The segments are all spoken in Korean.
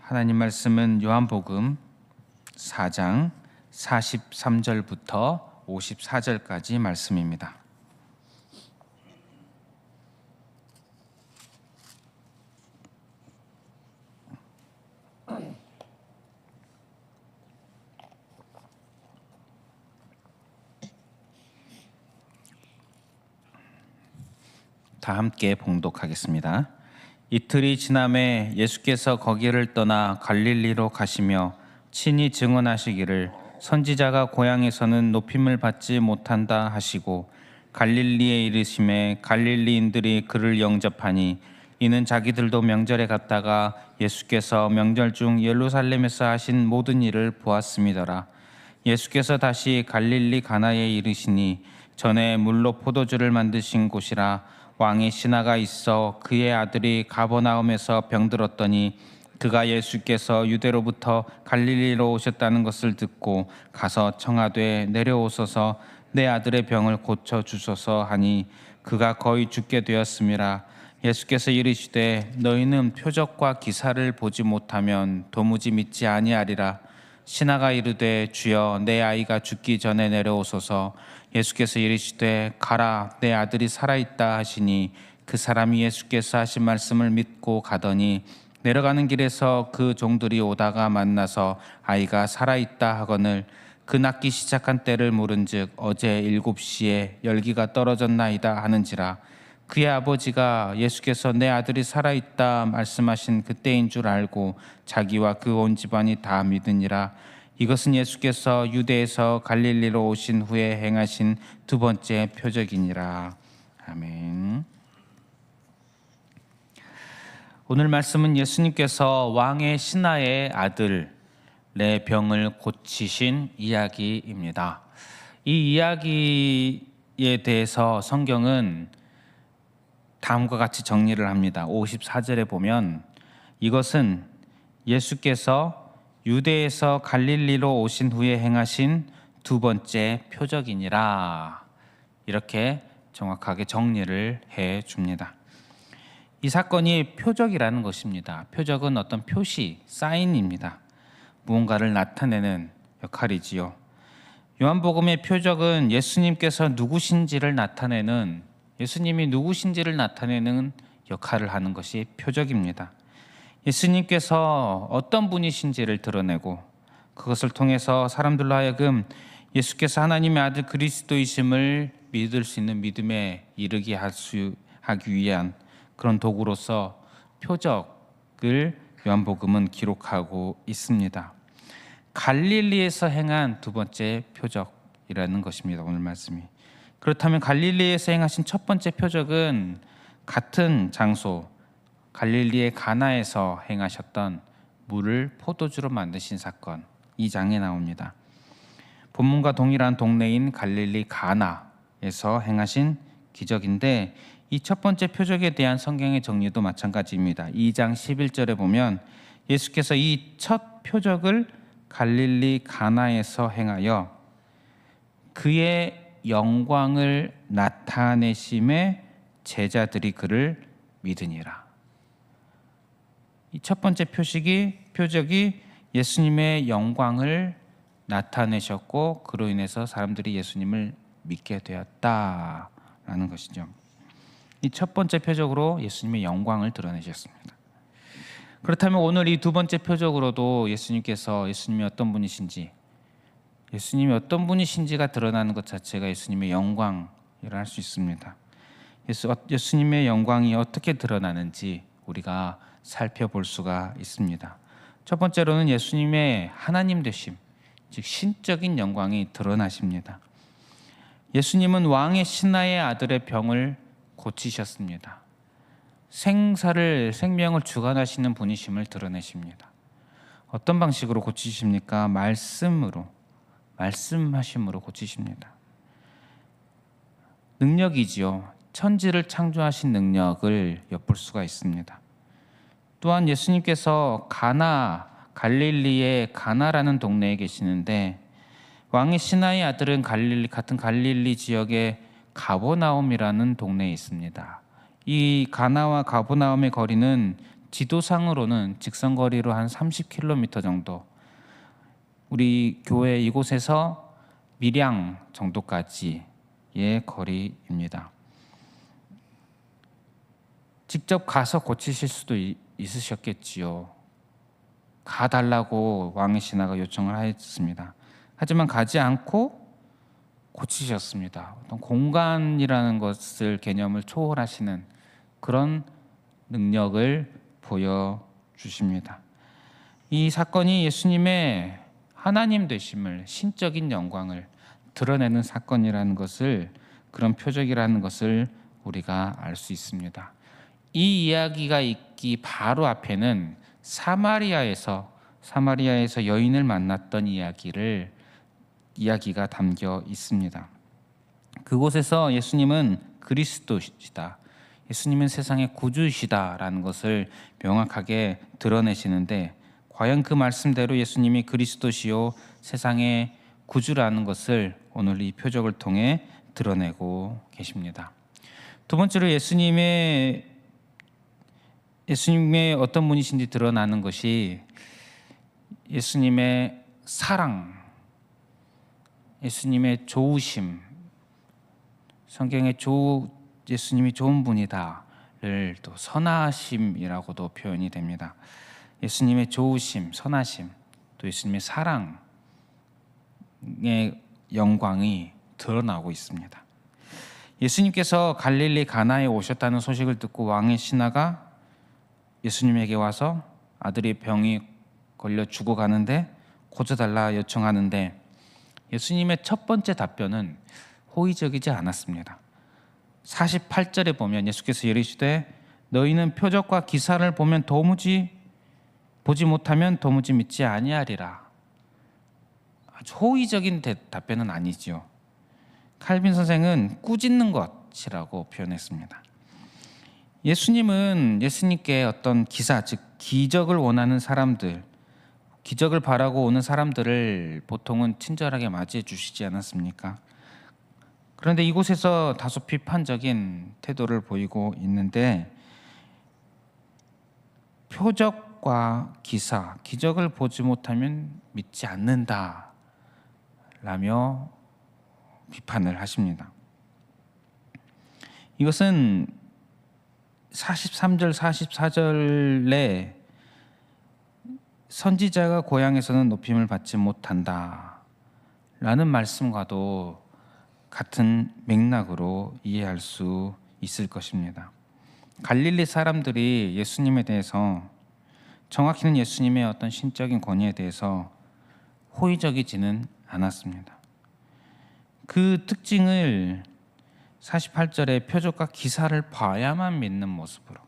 하나님 말씀은 요한복음 4장 43절부터 54절까지 말씀입니다. 다 함께 봉독하겠습니다. 이틀이 지남에 예수께서 거기를 떠나 갈릴리로 가시며 친히 증언하시기를 선지자가 고향에서는 높임을 받지 못한다 하시고 갈릴리에 이르심에 갈릴리인들이 그를 영접하니 이는 자기들도 명절에 갔다가 예수께서 명절 중 예루살렘에서 하신 모든 일을 보았음이더라. 예수께서 다시 갈릴리 가나에 이르시니 전에 물로 포도주를 만드신 곳이라. 왕의 신하가 있어 그의 아들이 가버나움에서 병들었더니 그가 예수께서 유대로부터 갈릴리로 오셨다는 것을 듣고 가서 청하되 내려오소서 내 아들의 병을 고쳐 주소서 하니 그가 거의 죽게 되었음이라. 예수께서 이르시되 너희는 표적과 기사를 보지 못하면 도무지 믿지 아니하리라. 신하가 이르되 주여 내 아이가 죽기 전에 내려오소서. 예수께서 이르시되 가라 내 아들이 살아있다 하시니 그 사람이 예수께서 하신 말씀을 믿고 가더니 내려가는 길에서 그 종들이 오다가 만나서 아이가 살아있다 하거늘 그 낫기 시작한 때를 물은즉 어제 7시에 열기가 떨어졌나이다 하는지라. 그의 아버지가 예수께서 내 아들이 살아있다 말씀하신 그때인 줄 알고 자기와 그 온 집안이 다 믿으니라. 이것은 예수께서 유대에서 갈릴리로 오신 후에 행하신 두 번째 표적이니라. 아멘. 오늘 말씀은 예수님께서 왕의 신하의 아들의 병을 고치신 이야기입니다. 이 이야기에 대해서 성경은 다음과 같이 정리를 합니다. 54절에 보면 이것은 예수께서 유대에서 갈릴리로 오신 후에 행하신 두 번째 표적이니라. 이렇게 정확하게 정리를 해 줍니다. 이 사건이 표적이라는 것입니다. 표적은 어떤 표시, 사인입니다. 무언가를 나타내는 역할이지요. 요한복음의 표적은 예수님께서 누구신지를 나타내는, 예수님이 누구신지를 나타내는 역할을 하는 것이 표적입니다. 예수님께서 어떤 분이신지를 드러내고 그것을 통해서 사람들로 하여금 예수께서 하나님의 아들 그리스도이심을 믿을 수 있는 믿음에 이르게 하기 위한 그런 도구로서 표적을 요한복음은 기록하고 있습니다. 갈릴리에서 행한 두 번째 표적이라는 것입니다. 오늘 말씀이. 그렇다면 갈릴리에서 행하신 첫 번째 표적은 같은 장소 갈릴리의 가나에서 행하셨던 물을 포도주로 만드신 사건 2장에 나옵니다. 본문과 동일한 동네인 갈릴리 가나에서 행하신 기적인데 이 첫 번째 표적에 대한 성경의 정리도 마찬가지입니다. 2장 11절에 보면 예수께서 이 첫 표적을 갈릴리 가나에서 행하여 그의 영광을 나타내심에 제자들이 그를 믿으니라. 이 첫 번째 표적이 예수님의 영광을 나타내셨고 그로 인해서 사람들이 예수님을 믿게 되었다라는 것이죠. 이 첫 번째 표적으로 예수님의 영광을 드러내셨습니다. 그렇다면 오늘 이 두 번째 표적으로도 예수님이 어떤 분이신지가 드러나는 것 자체가 예수님의 영광이라 할 수 있습니다. 예수님의 영광이 어떻게 드러나는지 우리가 살펴볼 수가 있습니다. 첫 번째로는 예수님의 하나님 되심, 즉 신적인 영광이 드러나십니다. 예수님은 왕의 신하의 아들의 병을 고치셨습니다. 생명을 주관하시는 분이심을 드러내십니다. 어떤 방식으로 고치십니까? 말씀하심으로 고치십니다. 능력이지요. 천지를 창조하신 능력을 엿볼 수가 있습니다. 또한 예수님께서 갈릴리의 가나라는 동네에 계시는데 왕의 신하의 아들은 같은 갈릴리 지역의 가버나움이라는 동네에 있습니다. 이 가나와 가버나움의 거리는 지도상으로는 직선거리로 한 30km 정도, 우리 교회 이곳에서 밀양 정도까지의 거리입니다. 직접 가서 고치실 수도 있으셨겠지요. 가달라고 왕의 신하가 요청을 하였습니다. 하지만 가지 않고 고치셨습니다. 어떤 공간이라는 것을 개념을 초월하시는 그런 능력을 보여주십니다. 이 사건이 예수님의 하나님 되심을, 신적인 영광을 드러내는 사건이라는 것을, 그런 표적이라는 것을 우리가 알 수 있습니다. 이 이야기가 있기 바로 앞에는 사마리아에서 여인을 만났던 이야기가 담겨 있습니다. 그곳에서 예수님은 그리스도시다, 예수님은 세상의 구주이시다라는 것을 명확하게 드러내시는데, 과연 그 말씀대로 예수님이 그리스도시요 세상의 구주라는 것을 오늘 이 표적을 통해 드러내고 계십니다. 두 번째로 예수님의 어떤 분이신지 드러나는 것이 예수님의 사랑, 예수님의 좋으심, 성경에 예수님이 좋은 분이다를 또 선하심이라고도 표현이 됩니다. 예수님의 좋으심, 선하심, 또 예수님의 사랑의 영광이 드러나고 있습니다. 예수님께서 갈릴리 가나에 오셨다는 소식을 듣고 왕의 신하가 예수님에게 와서 아들이 병이 걸려 죽어가는데 고쳐달라 요청하는데, 예수님의 첫 번째 답변은 호의적이지 않았습니다. 48절에 보면 예수께서 이르시되 너희는 표적과 기사를 보지 못하면 도무지 믿지 아니하리라. 아주 호의적인 답변은 아니지요. 칼빈 선생은 꾸짖는 것이라고 표현했습니다. 예수님께 어떤 기사, 즉 기적을 원하는 사람들, 기적을 바라고 오는 사람들을 보통은 친절하게 맞이해 주시지 않았습니까? 그런데 이곳에서 다소 비판적인 태도를 보이고 있는데, 표적과 기사, 기적을 보지 못하면 믿지 않는다 라며 비판을 하십니다. 이것은 43절, 44절에 선지자가 고향에서는 높임을 받지 못한다 라는 말씀과도 같은 맥락으로 이해할 수 있을 것입니다. 갈릴리 사람들이 예수님에 대해서, 정확히는 예수님의 어떤 신적인 권위에 대해서 호의적이지는 않았습니다. 그 특징을 48절의 표적과 기사를 봐야만 믿는 모습으로,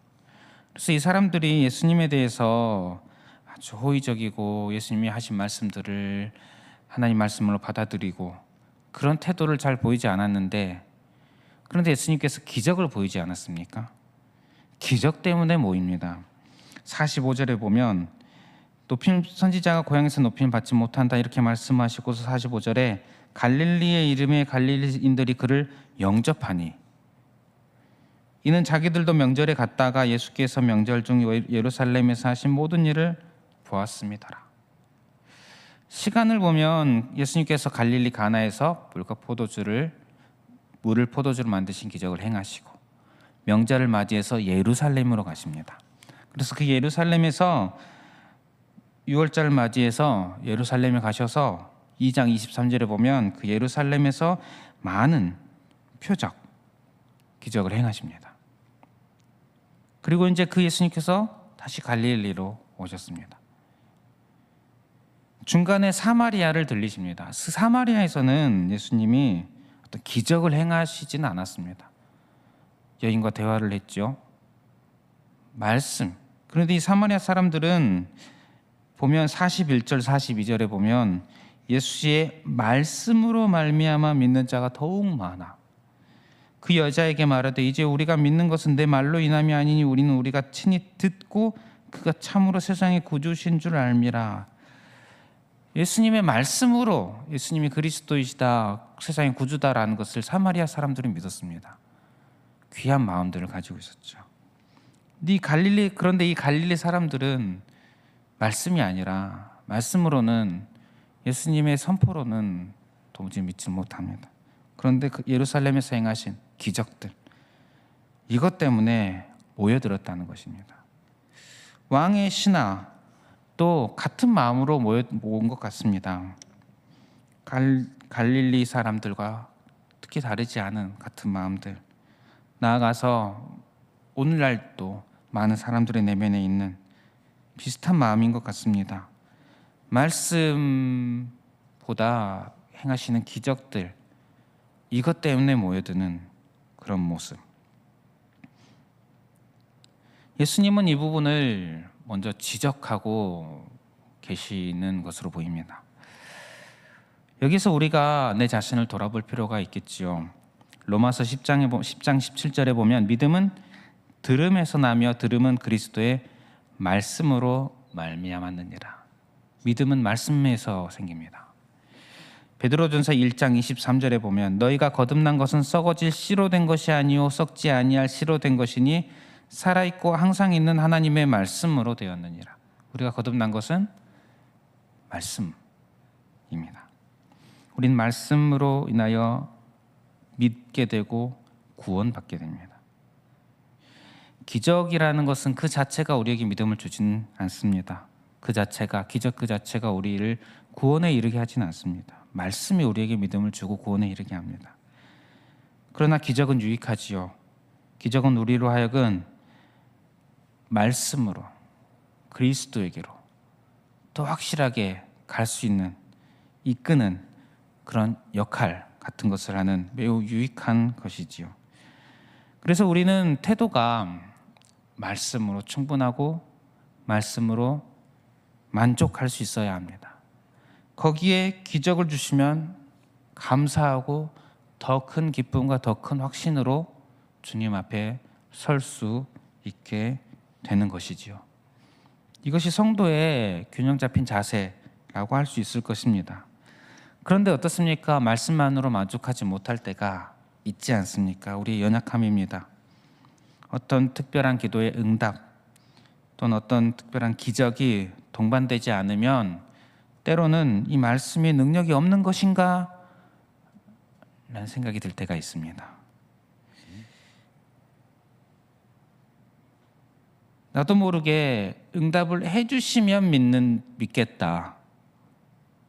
그래서 이 사람들이 예수님에 대해서 아주 호의적이고 예수님이 하신 말씀들을 하나님 말씀으로 받아들이고 그런 태도를 잘 보이지 않았는데, 그런데 예수님께서 기적을 보이지 않았습니까? 기적 때문에 모입니다. 45절에 보면 선지자가 고향에서 높임을 받지 못한다 이렇게 말씀하시고서 45절에 갈릴리의 이름의 갈릴리인들이 그를 영접하니, 이는 자기들도 명절에 갔다가 예수께서 명절 중 예루살렘에서 하신 모든 일을 보았습니다라. 시간을 보면 예수님께서 갈릴리 가나에서 물을 포도주로 만드신 기적을 행하시고, 명절을 맞이해서 예루살렘으로 가십니다. 그래서 그 예루살렘에서 6월절을 맞이해서 예루살렘에 가셔서 2장 23절에 보면 그 예루살렘에서 많은 표적, 기적을 행하십니다. 그리고 이제 그 예수님께서 다시 갈릴리로 오셨습니다. 중간에 사마리아를 들리십니다. 사마리아에서는 예수님이 어떤 기적을 행하시지는 않았습니다. 여인과 대화를 했죠. 말씀. 그런데 이 사마리아 사람들은 보면 41절 42절에 보면 예수의 말씀으로 말미암아 믿는 자가 더욱 많아. 그 여자에게 말하되 이제 우리가 믿는 것은 내 말로 인함이 아니니 우리는 우리가 친히 듣고 그가 참으로 세상의 구주신 줄 알미라. 예수님의 말씀으로 예수님이 그리스도이시다, 세상의 구주다라는 것을 사마리아 사람들은 믿었습니다. 귀한 마음들을 가지고 있었죠. 그런데 이 갈릴리 사람들은 말씀이 아니라 말씀으로는 예수님의 선포로는 도무지 믿지 못합니다. 그런데 그 예루살렘에서 행하신 기적들, 이것 때문에 모여들었다는 것입니다. 왕의 신하 또 같은 마음으로 모은 것 같습니다. 갈릴리 사람들과 특히 다르지 않은 같은 마음들, 나아가서 오늘날도 많은 사람들의 내면에 있는 비슷한 마음인 것 같습니다. 말씀보다 행하시는 기적들, 이것 때문에 모여드는 그런 모습. 예수님은 이 부분을 먼저 지적하고 계시는 것으로 보입니다. 여기서 우리가 내 자신을 돌아볼 필요가 있겠지요. 로마서 10장 17절에 보면 믿음은 들음에서 나며 들음은 그리스도의 말씀으로 말미암았느니라. 믿음은 말씀에서 생깁니다. 베드로전서 1장 23절에 보면 너희가 거듭난 것은 썩어질 씨로 된 것이 아니요 썩지 아니할 씨로 된 것이니 살아있고 항상 있는 하나님의 말씀으로 되었느니라. 우리가 거듭난 것은 말씀입니다. 우린 말씀으로 인하여 믿게 되고 구원받게 됩니다. 기적이라는 것은 그 자체가 우리에게 믿음을 주지는 않습니다. 기적 그 자체가 우리를 구원에 이르게 하지는 않습니다. 말씀이 우리에게 믿음을 주고 구원에 이르게 합니다. 그러나 기적은 유익하지요. 기적은 우리로 하여금 말씀으로 그리스도에게로 더 확실하게 갈 수 있는, 이끄는 그런 역할 같은 것을 하는 매우 유익한 것이지요. 그래서 우리는 태도가 말씀으로 충분하고 말씀으로 만족할 수 있어야 합니다. 거기에 기적을 주시면 감사하고 더 큰 기쁨과 더 큰 확신으로 주님 앞에 설 수 있게 되는 것이지요. 이것이 성도의 균형 잡힌 자세라고 할 수 있을 것입니다. 그런데 어떻습니까? 말씀만으로 만족하지 못할 때가 있지 않습니까? 우리의 연약함입니다. 어떤 특별한 기도의 응답 또는 어떤 특별한 기적이 동반되지 않으면 때로는 이 말씀의 능력이 없는 것인가? 라는 생각이 들 때가 있습니다. 나도 모르게 응답을 해주시면 믿겠다.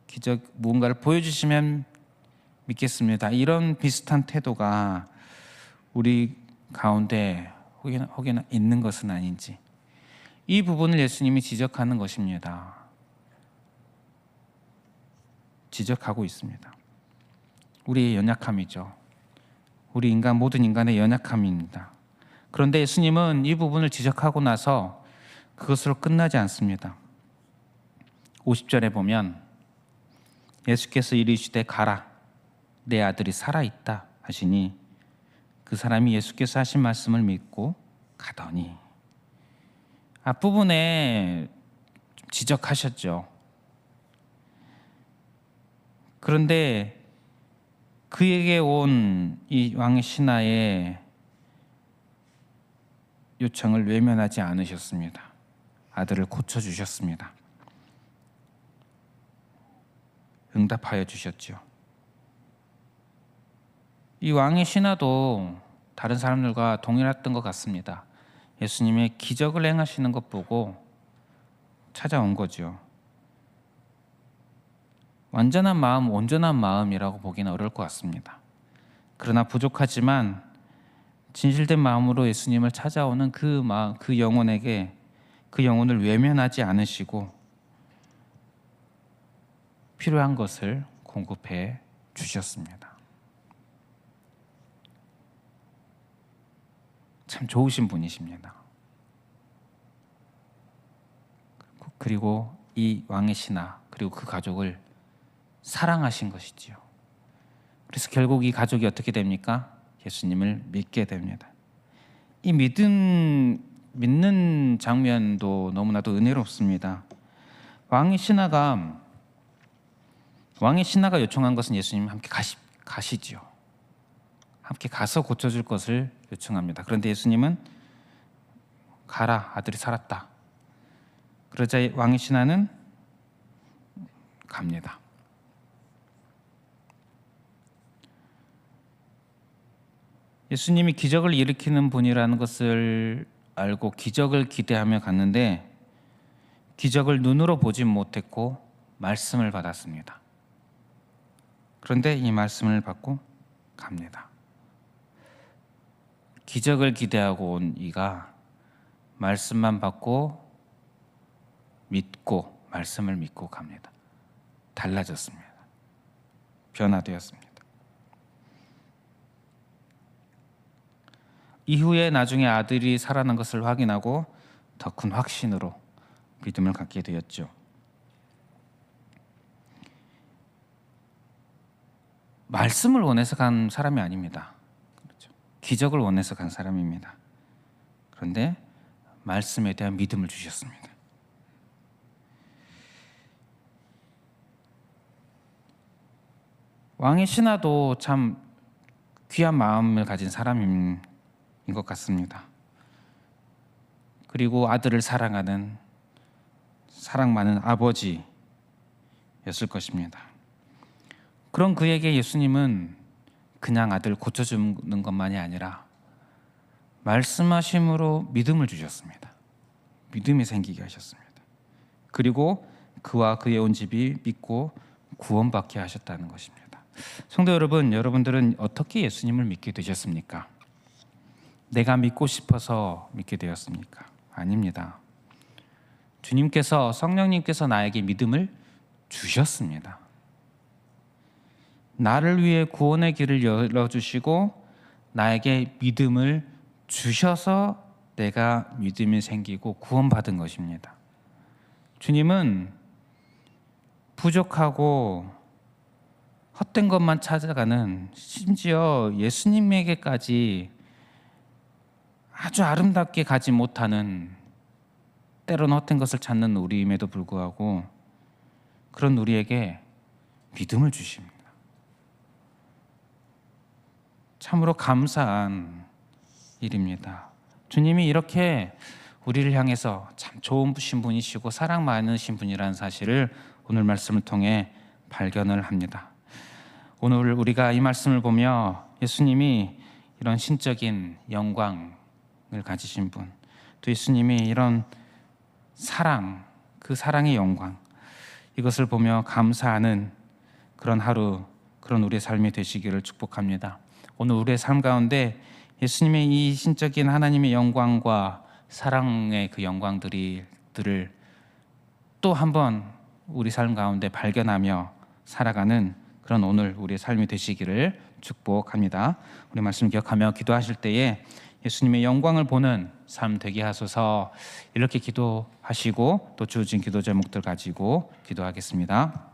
기적 무언가를 보여주시면 믿겠습니다. 이런 비슷한 태도가 우리 가운데 혹여나 있는 것은 아닌지, 이 부분을 예수님이 지적하는 것입니다. 지적하고 있습니다. 우리의 연약함이죠. 모든 인간의 연약함입니다. 그런데 예수님은 이 부분을 지적하고 나서 그것으로 끝나지 않습니다. 50절에 보면 예수께서 이르시되 가라, 내 아들이 살아있다 하시니 그 사람이 예수께서 하신 말씀을 믿고 가더니. 앞부분에 좀 지적하셨죠. 그런데 그에게 온 이 왕의 신하의 요청을 외면하지 않으셨습니다. 아들을 고쳐주셨습니다. 응답하여 주셨죠. 이 왕의 신하도 다른 사람들과 동일했던 것 같습니다. 예수님의 기적을 행하시는 것 보고 찾아온 거죠. 완전한 마음, 온전한 마음이라고 보기는 어려울 것 같습니다. 그러나 부족하지만 진실된 마음으로 예수님을 찾아오는 그 영혼에게 그 영혼을 외면하지 않으시고 필요한 것을 공급해 주셨습니다. 참 좋으신 분이십니다. 그리고 이 왕의 신하 그리고 그 가족을 사랑하신 것이지요. 그래서 결국 이 가족이 어떻게 됩니까? 예수님을 믿게 됩니다. 이 믿는 장면도 너무나도 은혜롭습니다. 왕의 신하가 요청한 것은 예수님 함께 가시지요. 함께 가서 고쳐줄 것을 요청합니다. 그런데 예수님은 가라, 아들이 살았다. 그러자 왕의 신하는 갑니다. 예수님이 기적을 일으키는 분이라는 것을 알고 기적을 기대하며 갔는데 기적을 눈으로 보지 못했고 말씀을 받았습니다. 그런데 이 말씀을 받고 갑니다. 기적을 기대하고 온 이가 말씀만 받고 믿고 말씀을 믿고 갑니다. 달라졌습니다. 변화되었습니다. 이후에 나중에 아들이 살아난 것을 확인하고 더 큰 확신으로 믿음을 갖게 되었죠. 말씀을 원해서 간 사람이 아닙니다. 그렇죠. 기적을 원해서 간 사람입니다. 그런데 말씀에 대한 믿음을 주셨습니다. 왕의 신하도 참 귀한 마음을 가진 사람인 것 같습니다. 그리고 아들을 사랑하는 사랑 많은 아버지였을 것입니다. 그런 그에게 예수님은 그냥 아들 고쳐주는 것만이 아니라 말씀하심으로 믿음을 주셨습니다. 믿음이 생기게 하셨습니다. 그리고 그와 그의 온 집이 믿고 구원받게 하셨다는 것입니다. 성도 여러분, 여러분들은 어떻게 예수님을 믿게 되셨습니까? 내가 믿고 싶어서 믿게 되었습니까? 아닙니다. 주님께서, 성령님께서 나에게 믿음을 주셨습니다. 나를 위해 구원의 길을 열어주시고 나에게 믿음을 주셔서 내가 믿음이 생기고 구원받은 것입니다. 주님은 부족하고 헛된 것만 찾아가는, 심지어 예수님에게까지 아주 아름답게 가지 못하는, 때로는 헛된 것을 찾는 우리임에도 불구하고 그런 우리에게 믿음을 주십니다. 참으로 감사한 일입니다. 주님이 이렇게 우리를 향해서 참 좋으신 분이시고 사랑 많으신 분이라는 사실을 오늘 말씀을 통해 발견을 합니다. 오늘 우리가 이 말씀을 보며 예수님이 이런 신적인 영광을 가지신 분, 또 예수님이 이런 사랑, 그 사랑의 영광, 이것을 보며 감사하는 그런 하루, 그런 우리의 삶이 되시기를 축복합니다. 오늘 우리의 삶 가운데 예수님의 이 신적인 하나님의 영광과 사랑의 그 영광들을 또 한번 우리 삶 가운데 발견하며 살아가는 그런 오늘 우리의 삶이 되시기를 축복합니다. 우리 말씀 기억하며 기도하실 때에 예수님의 영광을 보는 삶 되게 하소서. 이렇게 기도하시고 또 주어진 기도 제목들 가지고 기도하겠습니다.